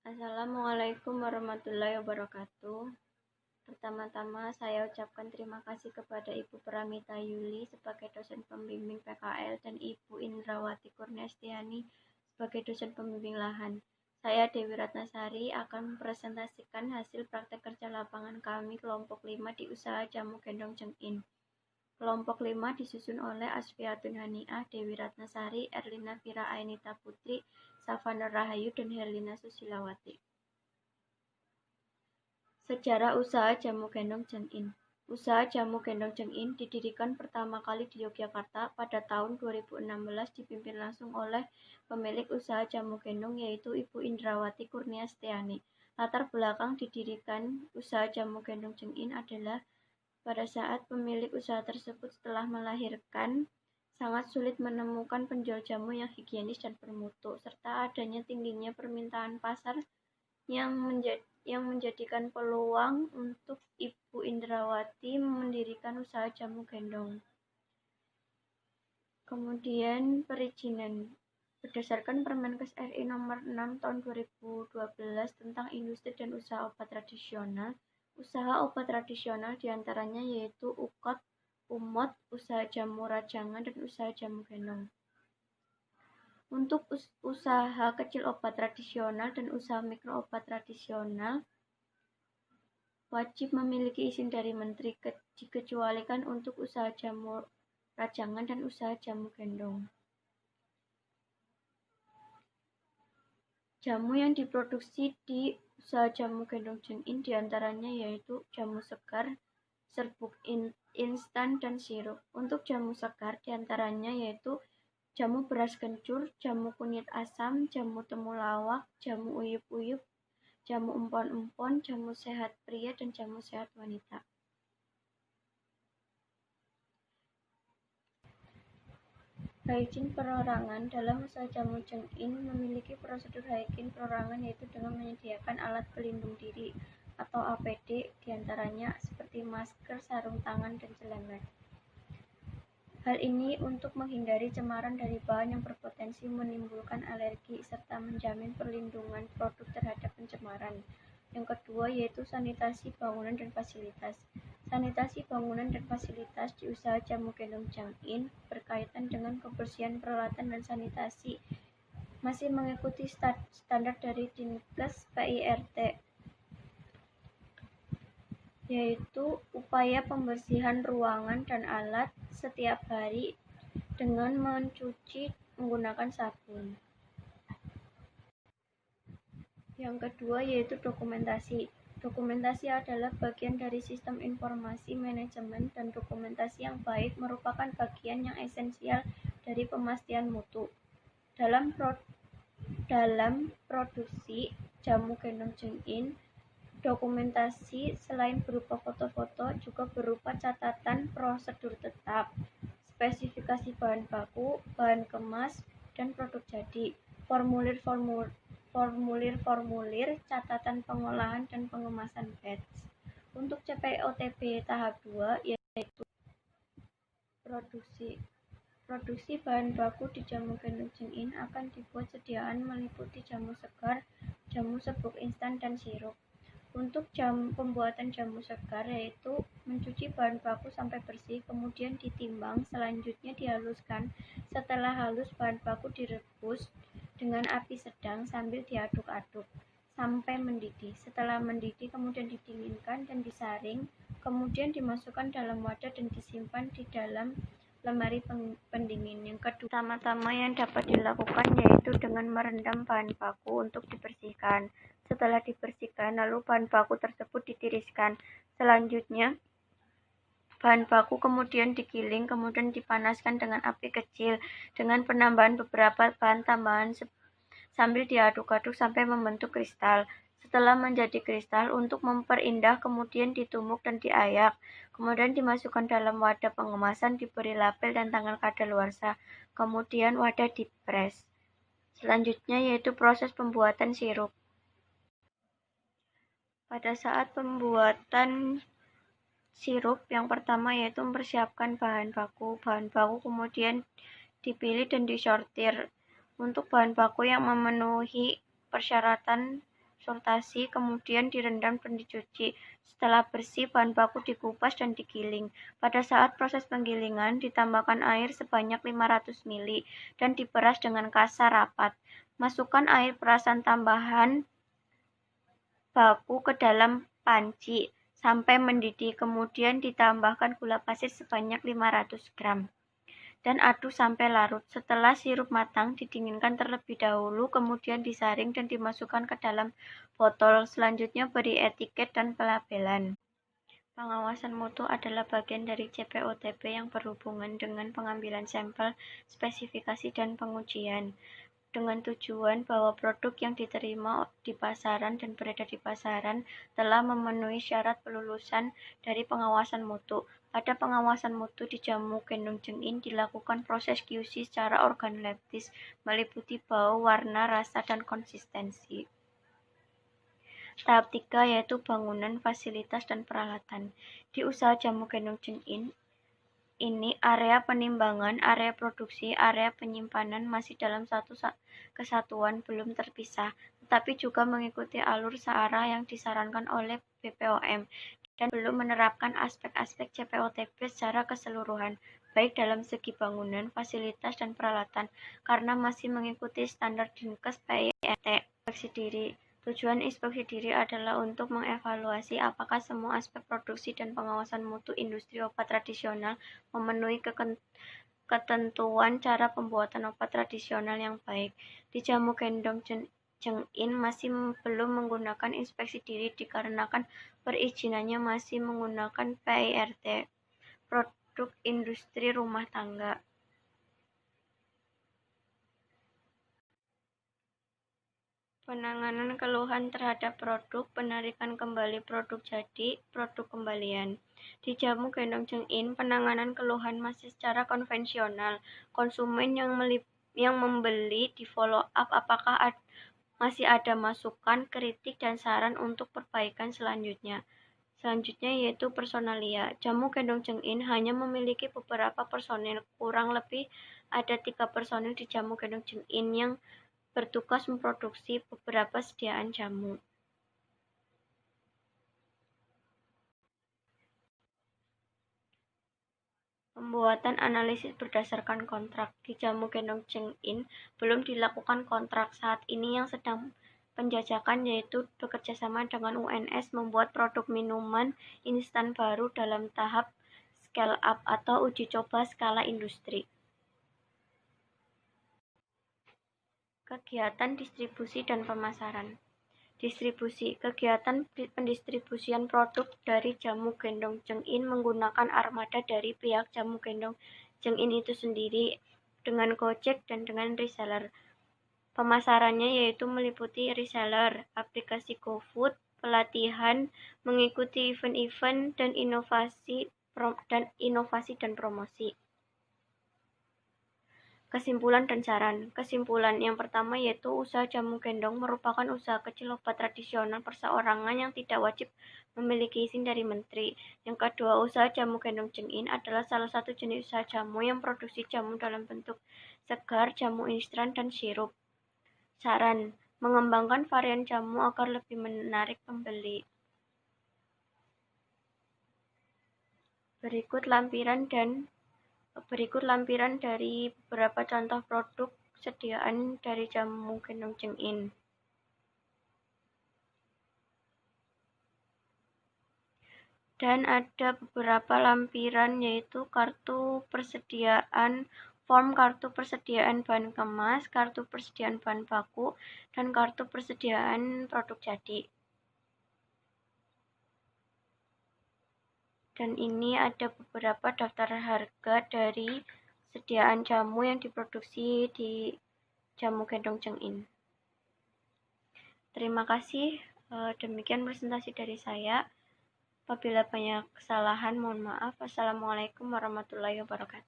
Assalamualaikum warahmatullahi wabarakatuh. Pertama-tama saya ucapkan terima kasih kepada Ibu Pramita Yuli sebagai dosen pembimbing PKL dan Ibu Indrawati Kurniastiani sebagai dosen pembimbing lahan. Saya Dewi Ratnasari akan mempresentasikan hasil praktek kerja lapangan kami kelompok 5 di usaha Jamu Gendong Cengin. Kelompok 5 disusun oleh Asfiatun Haniah, Dewi Ratnasari, Erlina Fira Ainita Putri, Savana Rahayu, dan Herlina Susilawati. Sejarah usaha Jamu Gendong Cengin. Usaha Jamu Gendong Cengin didirikan pertama kali di Yogyakarta pada tahun 2016 dipimpin langsung oleh pemilik usaha Jamu Gendong yaitu Ibu Indrawati Kurniastiani. Latar belakang didirikan usaha Jamu Gendong Cengin adalah pada saat pemilik usaha tersebut setelah melahirkan sangat sulit menemukan penjual jamu yang higienis dan bermutu, serta adanya tingginya permintaan pasar yang menjadikan peluang untuk Ibu Indrawati mendirikan usaha jamu gendong. Kemudian perizinan. Berdasarkan Permenkes RI nomor 6 tahun 2012 tentang industri dan usaha obat tradisional, usaha obat tradisional diantaranya yaitu UKOT, UMOT, usaha jamu rajangan, dan usaha jamu gendong. Untuk usaha kecil obat tradisional dan usaha mikro obat tradisional wajib memiliki izin dari Menteri, dikecualikan untuk usaha jamu rajangan dan usaha jamu gendong. Jamu yang diproduksi di usaha Jamu Gendong Cengin diantaranya yaitu jamu segar, serbuk instan, dan sirup. Untuk jamu segar diantaranya yaitu jamu beras kencur, jamu kunyit asam, jamu temulawak, jamu uyup-uyup, jamu empon-empon, jamu sehat pria, dan jamu sehat wanita. Hygiene perorangan. Dalam usaha Jamu Cengin memiliki prosedur hygiene perorangan yaitu dengan menyediakan alat pelindung diri atau APD diantaranya seperti masker, sarung tangan, dan celemek. Hal ini untuk menghindari cemaran dari bahan yang berpotensi menimbulkan alergi serta menjamin perlindungan produk terhadap pencemaran. Yang kedua yaitu sanitasi bangunan dan fasilitas. Sanitasi bangunan dan fasilitas di usaha Jamu Gendong Cengin berkaitan dengan kebersihan peralatan dan sanitasi masih mengikuti standar dari Dinkes PIRT, yaitu upaya pembersihan ruangan dan alat setiap hari dengan mencuci menggunakan sabun. Yang kedua yaitu dokumentasi. Dokumentasi adalah bagian dari sistem informasi manajemen dan dokumentasi yang baik merupakan bagian yang esensial dari pemastian mutu. Dalam produksi Jamu Gendong Cengin, dokumentasi selain berupa foto-foto juga berupa catatan prosedur tetap, spesifikasi bahan baku, bahan kemas, dan produk jadi, formulir, catatan pengolahan dan pengemasan batch. Untuk CPOTB tahap 2 yaitu Produksi bahan baku di Jamu Gendong Cengin akan dibuat sediaan meliputi jamu segar, jamu serbuk instan, dan sirup. Untuk pembuatan jamu segar yaitu mencuci bahan baku sampai bersih, kemudian ditimbang, selanjutnya dihaluskan. Setelah halus, bahan baku direbus dengan api sedang sambil diaduk-aduk sampai mendidih. Setelah mendidih, kemudian didinginkan dan disaring, kemudian dimasukkan dalam wadah dan disimpan di dalam lemari pendingin. Yang kedua, pertama-tama yang dapat dilakukan yaitu dengan merendam bahan baku untuk dibersihkan. Setelah dibersihkan, lalu bahan baku tersebut ditiriskan. Selanjutnya, bahan baku kemudian digiling, kemudian dipanaskan dengan api kecil dengan penambahan beberapa bahan tambahan sambil diaduk-aduk sampai membentuk kristal. Setelah menjadi kristal, untuk memperindah kemudian ditumbuk dan diayak. Kemudian dimasukkan dalam wadah pengemasan, diberi label dan tanggal kadaluarsa. Kemudian wadah dipres. Selanjutnya yaitu proses pembuatan sirup. Pada saat pembuatan sirup, yang pertama yaitu mempersiapkan bahan baku. Bahan baku kemudian dipilih dan disortir. Untuk bahan baku yang memenuhi persyaratan diabsorpsi, kemudian direndam dan dicuci. Setelah bersih, bahan baku dikupas dan digiling. Pada saat proses penggilingan, ditambahkan air sebanyak 500 ml dan diperas dengan kasar rapat. Masukkan air perasan tambahan baku ke dalam panci sampai mendidih, kemudian ditambahkan gula pasir sebanyak 500 gram. Dan aduk sampai larut. Setelah sirup matang, didinginkan terlebih dahulu, kemudian disaring dan dimasukkan ke dalam botol. Selanjutnya beri etiket dan pelabelan. Pengawasan mutu adalah bagian dari CPOTP yang berhubungan dengan pengambilan sampel, spesifikasi, dan pengujian, dengan tujuan bahwa produk yang diterima di pasaran dan beredar di pasaran telah memenuhi syarat pelulusan dari pengawasan mutu. Pada pengawasan mutu di jamu gendong jengin dilakukan proses QC secara organoleptis, meliputi bau, warna, rasa, dan konsistensi. Tahap 3 yaitu bangunan, fasilitas, dan peralatan. Di usaha jamu gendong jengin ini, area penimbangan, area produksi, area penyimpanan masih dalam satu kesatuan, belum terpisah, tetapi juga mengikuti alur searah yang disarankan oleh BPOM dan belum menerapkan aspek-aspek CPOTP secara keseluruhan, baik dalam segi bangunan, fasilitas, dan peralatan, karena masih mengikuti standar Dinkes PIRT. Inspeksi diri. Tujuan inspeksi diri adalah untuk mengevaluasi apakah semua aspek produksi dan pengawasan mutu industri obat tradisional memenuhi ketentuan cara pembuatan obat tradisional yang baik. Di jamu gendong jengin masih belum menggunakan inspeksi diri dikarenakan perizinannya masih menggunakan PIRT, produk industri rumah tangga. Penanganan keluhan terhadap produk, penarikan kembali produk jadi, produk kembalian. Di jamu gendong jengin, penanganan keluhan masih secara konvensional. Konsumen yang membeli di follow up apakah masih ada masukan, kritik, dan saran untuk perbaikan selanjutnya. Selanjutnya yaitu personalia. Jamu gendong jengin hanya memiliki beberapa personil, kurang lebih ada 3 personil di jamu gendong jengin yang bertugas memproduksi beberapa sediaan jamu. Pembuatan analisis berdasarkan kontrak. Di jamu gendong jengin belum dilakukan kontrak. Saat ini yang sedang penjajakan yaitu bekerjasama dengan UNS membuat produk minuman instan baru dalam tahap scale up atau uji coba skala industri. Kegiatan distribusi dan pemasaran. Distribusi. Kegiatan pendistribusian produk dari jamu gendong jengin menggunakan armada dari pihak jamu gendong jengin itu sendiri dengan Gojek dan dengan reseller. Pemasarannya yaitu meliputi reseller, aplikasi GoFood, pelatihan, mengikuti event-event, dan inovasi dan promosi. Kesimpulan dan saran. Kesimpulan yang pertama yaitu usaha jamu gendong merupakan usaha kecil obat tradisional perseorangan yang tidak wajib memiliki izin dari menteri. Yang kedua, usaha jamu gendong jengin adalah salah satu jenis usaha jamu yang produksi jamu dalam bentuk segar, jamu instan, dan sirup. Saran, mengembangkan varian jamu agar lebih menarik pembeli. Berikut lampiran dari beberapa contoh produk sediaan dari jamu gendong jengin. Dan ada beberapa lampiran yaitu form kartu persediaan bahan kemas, kartu persediaan bahan baku, dan kartu persediaan produk jadi. Dan ini ada beberapa daftar harga dari sediaan jamu yang diproduksi di jamu gendong jengin. Terima kasih. Demikian presentasi dari saya. Apabila banyak kesalahan, mohon maaf. Wassalamualaikum warahmatullahi wabarakatuh.